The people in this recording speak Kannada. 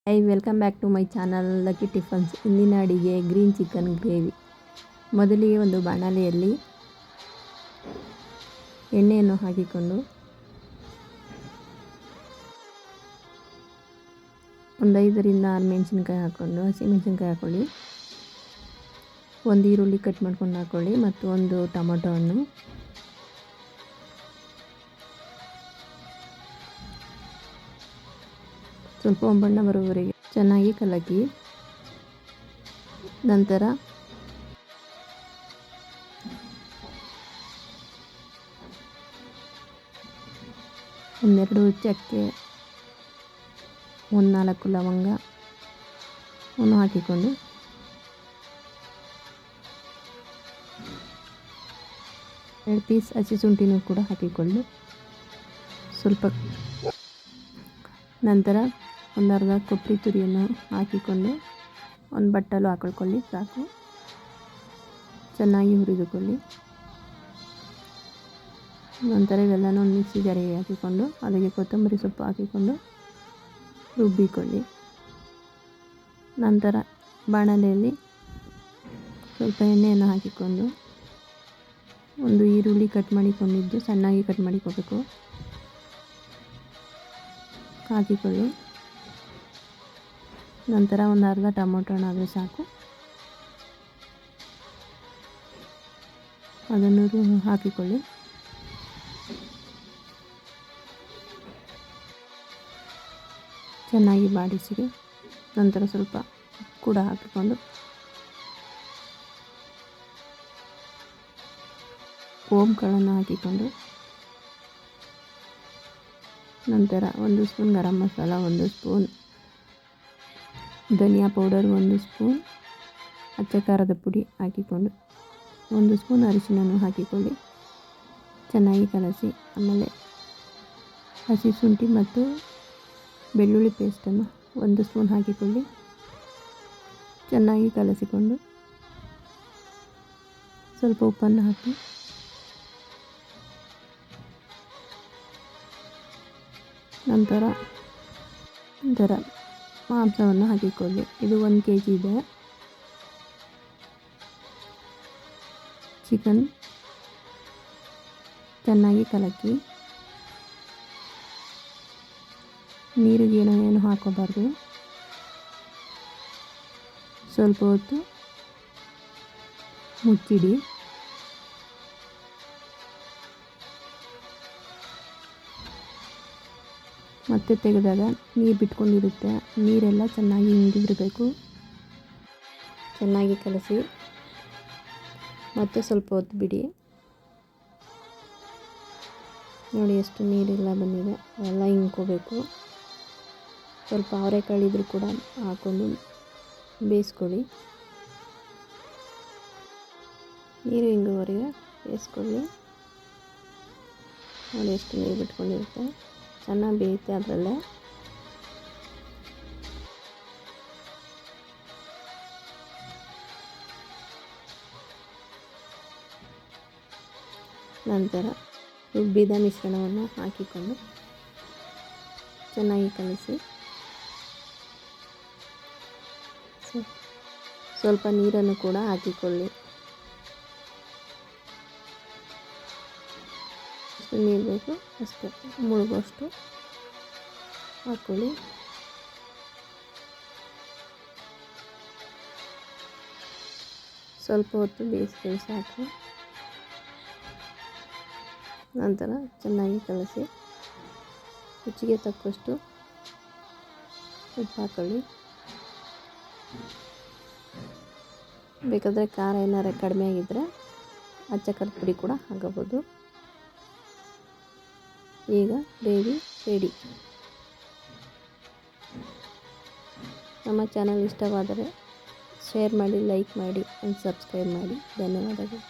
Hi, welcome back to my channel Lucky Tiffins. ಇಂದಿನ ಅಡಿಗೆ ಗ್ರೀನ್ ಚಿಕನ್ ಗ್ರೇವಿ. ಮೊದಲಿಗೆ ಒಂದು ಬಾಣಲೆಯಲ್ಲಿ ಎಣ್ಣೆಯನ್ನು ಹಾಕಿಕೊಂಡು ಒಂದು 5ರಿಂದ 6 ಮೆಣಸಿನ್ಕಾಯಿ ಹಾಕ್ಕೊಂಡು, ಹಸಿಮೆಣಸಿನ್ಕಾಯಿ ಹಾಕ್ಕೊಳ್ಳಿ. ಒಂದು ಈರುಳ್ಳಿ ಕಟ್ ಮಾಡ್ಕೊಂಡು ಹಾಕ್ಕೊಳ್ಳಿ ಮತ್ತು ಒಂದು ಟೊಮೊಟೊ ಹಣ್ಣು. ಸ್ವಲ್ಪ ಬಣ್ಣ ಬರುವವರೆಗೆ ಚೆನ್ನಾಗಿ ಕಲಕಿ, ನಂತರ ಒಂದೆರಡು ಚಕ್ಕೆ, 4 ಲವಂಗ ಅನ್ನು ಹಾಕಿಕೊಂಡು ಎರಡು ಪೀಸ್ ಹಸಿ ಶುಂಠಿನೂ ಕೂಡ ಹಾಕಿಕೊಂಡು ಸ್ವಲ್ಪ ನಂತರ ಒಂದು ಅರ್ಧ ಕೊಬ್ಬರಿ ತುರಿಯನ್ನು ಹಾಕಿಕೊಂಡು ಒಂದು ಬಟ್ಟಲು ಹಾಕಿಕೊಳ್ಳಿ ಸಾಕು. ಚೆನ್ನಾಗಿ ಹುರಿದುಕೊಳ್ಳಿ. ನಂತರ ಇವೆಲ್ಲನೂ ಒಂದು ಮಿಕ್ಸಿ ಜಾರಿಗೆ ಹಾಕಿಕೊಂಡು ಅದಕ್ಕೆ ಕೊತ್ತಂಬರಿ ಸೊಪ್ಪು ಹಾಕಿಕೊಂಡು ರುಬ್ಬಿಕೊಳ್ಳಿ. ನಂತರ ಬಾಣಲೆಯಲ್ಲಿ ಸ್ವಲ್ಪ ಎಣ್ಣೆಯನ್ನು ಹಾಕಿಕೊಂಡು ಒಂದು ಈರುಳ್ಳಿ ಕಟ್ ಮಾಡಿಕೊಂಡಿದ್ದು ಸಣ್ಣಾಗಿ ಕಟ್ ಮಾಡಿಕೊಳ್ಬೇಕು, ಹಾಕಿಕೊಳ್ಳಿ. ನಂತರ ಒಂದು ಅರ್ಧ ಟೊಮೊಟೊ ಹಣ್ಣಾದರೆ ಸಾಕು, ಅದನ್ನು ಹಾಕಿಕೊಳ್ಳಿ. ಚೆನ್ನಾಗಿ ಬಾಡಿಸಿ ನಂತರ ಸ್ವಲ್ಪ ಕೂಡ ಹಾಕಿಕೊಂಡು ಓಂಕಾಳನ್ನು ಹಾಕಿಕೊಂಡು ನಂತರ 1 ಸ್ಪೂನ್ ಗರಂ ಮಸಾಲ, 1 ಸ್ಪೂನ್ ಧನಿಯಾ ಪೌಡರ್, 1 ಸ್ಪೂನ್ ಅಚ್ಚ ಖಾರದ ಪುಡಿ ಹಾಕಿಕೊಂಡು 1 ಸ್ಪೂನ್ ಅರಿಶಿನನ್ನು ಹಾಕಿಕೊಳ್ಳಿ. ಚೆನ್ನಾಗಿ ಕಲಸಿ ಆಮೇಲೆ ಹಸಿ ಶುಂಠಿ ಮತ್ತು ಬೆಳ್ಳುಳ್ಳಿ ಪೇಸ್ಟನ್ನು 1 ಸ್ಪೂನ್ ಹಾಕಿಕೊಳ್ಳಿ. ಚೆನ್ನಾಗಿ ಕಲಸಿಕೊಂಡು ಸ್ವಲ್ಪ ಉಪ್ಪನ್ನು ಹಾಕಿ ನಂತರ ಮಾಂಸವನ್ನು ಹಾಕಿಕೊಳ್ಳಿ. ಇದು 1 kg ಇದೆ. ಚಿಕನ್ ಚೆನ್ನಾಗಿ ಕಲಕಿ, ನೀರಿಗೆ ಏನು ಹಾಕೋಬಾರ್ದು. ಸ್ವಲ್ಪ ಹೊತ್ತು ಮುಚ್ಚಿಡಿ. ಮತ್ತೆ ತೆಗೆದಾಗ ನೀರು ಬಿಟ್ಕೊಂಡಿರುತ್ತೆ, ನೀರೆಲ್ಲ ಚೆನ್ನಾಗಿ ಹಿಂಡಿರಬೇಕು. ಚೆನ್ನಾಗಿ ಕಲಸಿ ಮತ್ತೆ ಸ್ವಲ್ಪ ಹೊತ್ತು ಬಿಡಿ. ನೋಡಿ ಎಷ್ಟು ನೀರೆಲ್ಲ ಬಂದಿದೆ, ಎಲ್ಲ ಹಿಂಡ್ಕೋಬೇಕು. ಸ್ವಲ್ಪ ಅವರೆಕಾಳು ಇದ್ರೂ ಕೂಡ ಹಾಕ್ಕೊಂಡು ಬೇಯಿಸ್ಕೊಳ್ಳಿ. ನೀರು ಹಿಂಗುವರೆಗೆ ಬೇಯಿಸ್ಕೊಳ್ಳಿ. ನೋಡಿ ಎಷ್ಟು ನೀರು ಬಿಟ್ಕೊಂಡಿರುತ್ತೆ, ಚೆನ್ನಾಗಿ ಬೇಯುತ್ತೆ ಅದರಲ್ಲೇ. ನಂತರ ರುಬ್ಬಿದ ಮಿಶ್ರಣವನ್ನು ಹಾಕಿಕೊಂಡು ಚೆನ್ನಾಗಿ ಕಲಸಿ ಸ್ವಲ್ಪ ನೀರನ್ನು ಕೂಡ ಹಾಕಿಕೊಳ್ಳಿ. ಎಷ್ಟು ನೀರು ಬೇಕು ಅಷ್ಟು ಮುಳುಗುವಷ್ಟು ಹಾಕ್ಕೊಳ್ಳಿ. ಸ್ವಲ್ಪ ಹೊತ್ತು ಬೇಯಿಸ್ಕೊಳ್ಳಿ ಸಾಕು. ನಂತರ ಚೆನ್ನಾಗಿ ಕಲಸಿ ರುಚಿಗೆ ತಕ್ಕಷ್ಟು ಉಪ್ಪು ಹಾಕೊಳ್ಳಿ. ಬೇಕಾದರೆ ಖಾರ ಏನಾರು ಕಡಿಮೆ ಆಗಿದ್ದರೆ ಅಚ್ಚ ಖಾರದ ಪುಡಿ ಕೂಡ ಹಾಕಬಹುದು. ಈಗ ಗ್ರೇವಿ ರೆಡಿ. ನಮ್ಮ ಚಾನಲ್ ಇಷ್ಟವಾದರೆ ಶೇರ್ ಮಾಡಿ, ಲೈಕ್ ಮಾಡಿ ಆ್ಯಂಡ್ ಸಬ್ಸ್ಕ್ರೈಬ್ ಮಾಡಿ. ಧನ್ಯವಾದಗಳು.